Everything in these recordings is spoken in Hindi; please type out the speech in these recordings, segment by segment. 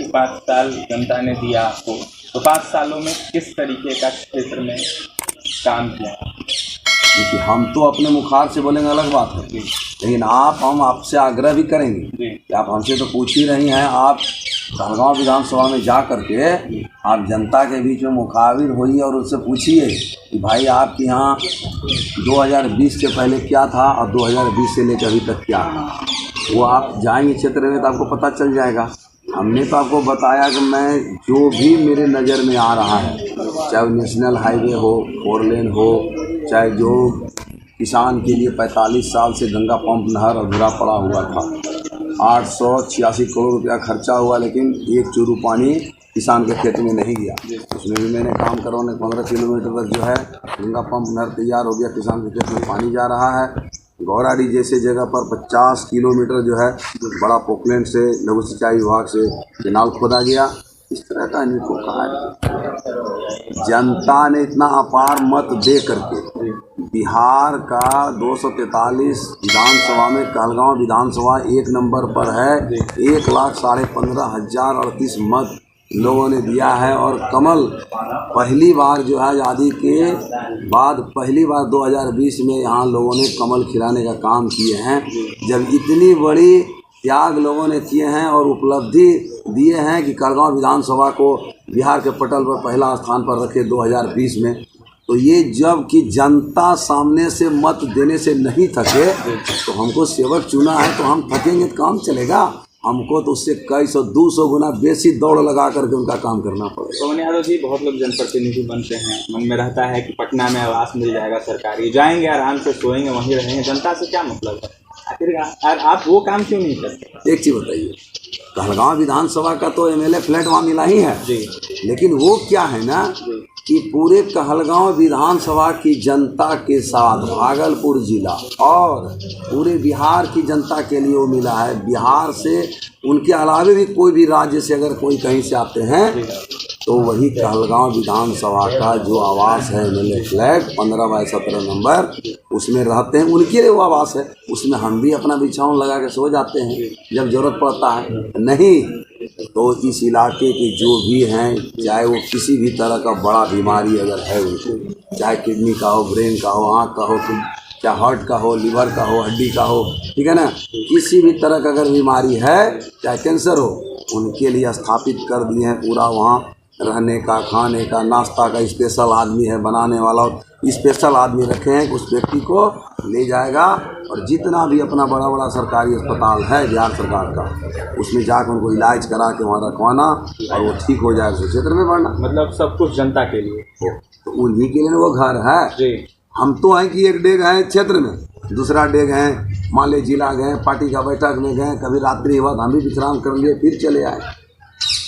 5 साल जनता ने दिया आपको, तो 5 सालों में किस तरीके का क्षेत्र में काम किया? देखिए, हम तो अपने मुखार से बोलेंगे अलग बात है, लेकिन हम आपसे आग्रह भी करेंगे कि आप हमसे तो पूछ ही रही हैं। आप कहलगांव विधानसभा में जा करके आप जनता के बीच में मुखाबिर होइए और उससे पूछिए कि भाई आपके यहाँ 2020 से पहले क्या था और 2020 से लेकर अभी तक क्या है। वो आप जाएंगे क्षेत्र में तो आपको पता चल जाएगा। हमने तो आपको बताया कि मैं जो भी मेरे नज़र में आ रहा है, चाहे वो नेशनल हाईवे हो, 4 लेन हो, चाहे जो किसान के लिए 45 साल से गंगा पंप नहर अधूरा पड़ा हुआ था, 886 करोड़ रुपया खर्चा हुआ, लेकिन एक चूरू पानी किसान के खेत में नहीं गया। उसमें भी मैंने काम करवाने 15 किलोमीटर तक जो है गंगा पंप नहर तैयार हो गया, किसान के खेत में पानी जा रहा है। गौराडी जैसे जगह पर 50 किलोमीटर जो है बड़ा पोकलैंड से लघु सिंचाई विभाग से केनाल खोदा गया। इस तरह का अनेकों कार्य जनता ने इतना अपार मत दे करके बिहार का 243 विधानसभा में कहलगांव विधानसभा 1 नंबर पर है। 1,15,038 मत लोगों ने दिया है। और कमल पहली बार जो है आज़ादी के बाद पहली बार 2020 में यहाँ लोगों ने कमल खिलाने का काम किए हैं। जब इतनी बड़ी त्याग लोगों ने किए हैं और उपलब्धि दिए हैं कि कहलगांव विधानसभा को बिहार के पटल पर पहला स्थान पर रखे 2020 में, तो ये जब कि जनता सामने से मत देने से नहीं थके तो हमको सेवक चुना है तो हम थकेंगे तो काम चलेगा। हमको तो उससे कई 200 गुना बेसी दौड़ लगा करके उनका काम करना पड़ेगा। पवन यादव जी, बहुत लोग जनप्रतिनिधि बनते हैं, मन में रहता है कि पटना में आवास मिल जाएगा सरकारी, जाएंगे आराम से सोएंगे वहीं रहेंगे, जनता से क्या मतलब है? आखिर आप वो काम क्यों नहीं करते? एक चीज़ बताइए, कहलगांव विधानसभा का तो MLA फ्लैट वहाँ मिला ही है जी, लेकिन वो क्या है ना कि पूरे कहलगांव विधानसभा की जनता के साथ भागलपुर जिला और पूरे बिहार की जनता के लिए वो मिला है। बिहार से उनके अलावा भी कोई भी राज्य से अगर कोई कहीं से आते हैं तो वही कहलगांव विधानसभा का जो आवास है MLA फ्लैट 15/17 नंबर, उसमें रहते हैं, उनके लिए वो आवास है। उसमें हम भी अपना बिछावन लगा के सो जाते हैं जब ज़रूरत पड़ता है। नहीं तो इस इलाके के जो भी हैं, चाहे वो किसी भी तरह का बड़ा बीमारी अगर है उनको, चाहे किडनी का हो, ब्रेन का हो, आँख का हो, चाहे हार्ट का हो, लिवर का हो, हड्डी का हो, ठीक है ना, किसी भी तरह का अगर बीमारी है, चाहे कैंसर हो, उनके लिए स्थापित कर दिए हैं पूरा वहाँ रहने का, खाने का, नाश्ता का स्पेशल आदमी है बनाने वाला, स्पेशल आदमी रखे हैं। उस व्यक्ति को ले जाएगा और जितना भी अपना बड़ा बड़ा सरकारी अस्पताल है बिहार सरकार का, उसमें जाकर उनको इलाज करा के वहाँ रखवाना और वो ठीक हो जाए, उस क्षेत्र में बढ़ना। मतलब सब कुछ जनता के लिए हो, तो उन्हीं के लिए वो घर है जी। हम तो हैं कि एक डेग है क्षेत्र में, दूसरा डेग है मान लीजिए जिला गए, पार्टी का बैठक में गए, कभी रात्रि हुआ तो हम भी विश्राम कर लिए, फिर चले आए,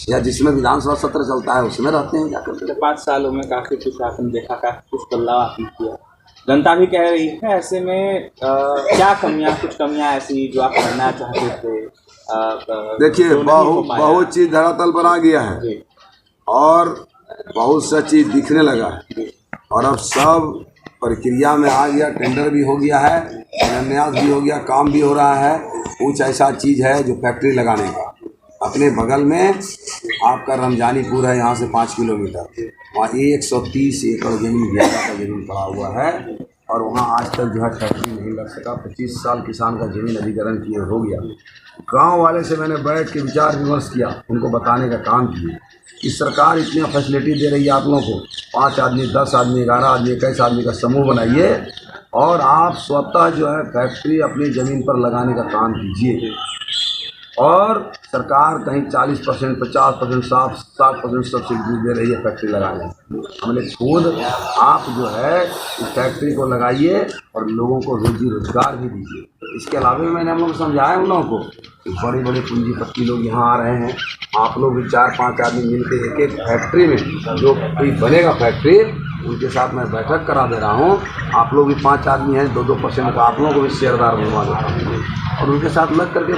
या जिसमें विधानसभा सत्र चलता है उसमें रहते हैं। क्या करते हैं? 5 सालों में काफ़ी कुछ आपने देखा, काफ़ी कुछ बदलाव आपने किया, जनता भी कह रही है। ऐसे में क्या कमियां, कुछ कमियां ऐसी जो आप करना चाहते थे? देखिए, बहुत चीज़ धरातल पर आ गया है और बहुत सा चीज़ दिखने लगा है और अब सब प्रक्रिया में आ गया। टेंडर भी हो गया है, शिलान्यास भी हो गया, काम भी हो रहा है। कुछ ऐसा चीज़ है जो फैक्ट्री लगाने का अपने बगल में आपका रमजानीपुर है, यहाँ से 5 किलोमीटर, वहाँ 130 एकड़ जमीन ज्यादा का जमीन पड़ा हुआ है और वहाँ आज तक जो है फैक्ट्री नहीं लग सका। 25 साल किसान का जमीन अधिग्रहण किए हो गया। गांव वाले से मैंने बैठ के विचार विमर्श किया, उनको बताने का काम किया कि सरकार इतनी फैसिलिटी दे रही है आप लोगों को, 5 आदमी, 10 आदमी, 11 आदमी, 21 आदमी का समूह बनाइए और आप स्वतः जो है फैक्ट्री अपनी ज़मीन पर लगाने का काम कीजिए। और सरकार कहीं 40%, 50%, 60% सब्सिडी दे रही है फैक्ट्री लगाने। हमने खुद आप जो है इस फैक्ट्री को लगाइए और लोगों को रोजी रोजगार भी दीजिए। इसके अलावा भी मैंने हम लोग को समझाया उन लोगों को कि बड़े बड़े पूंजीपति लोग यहाँ आ रहे हैं, आप लोग भी 4-5 आदमी मिलकर एक एक फैक्ट्री में जो कोई बनेगा फैक्ट्री, उनके साथ मैं बैठक करा दे रहा हूँ। आप लोग भी 5 आदमी हैं, 2-2% का आप लोगों को भी शेयरदार बनवा देता हूँ और उनके साथ लग करके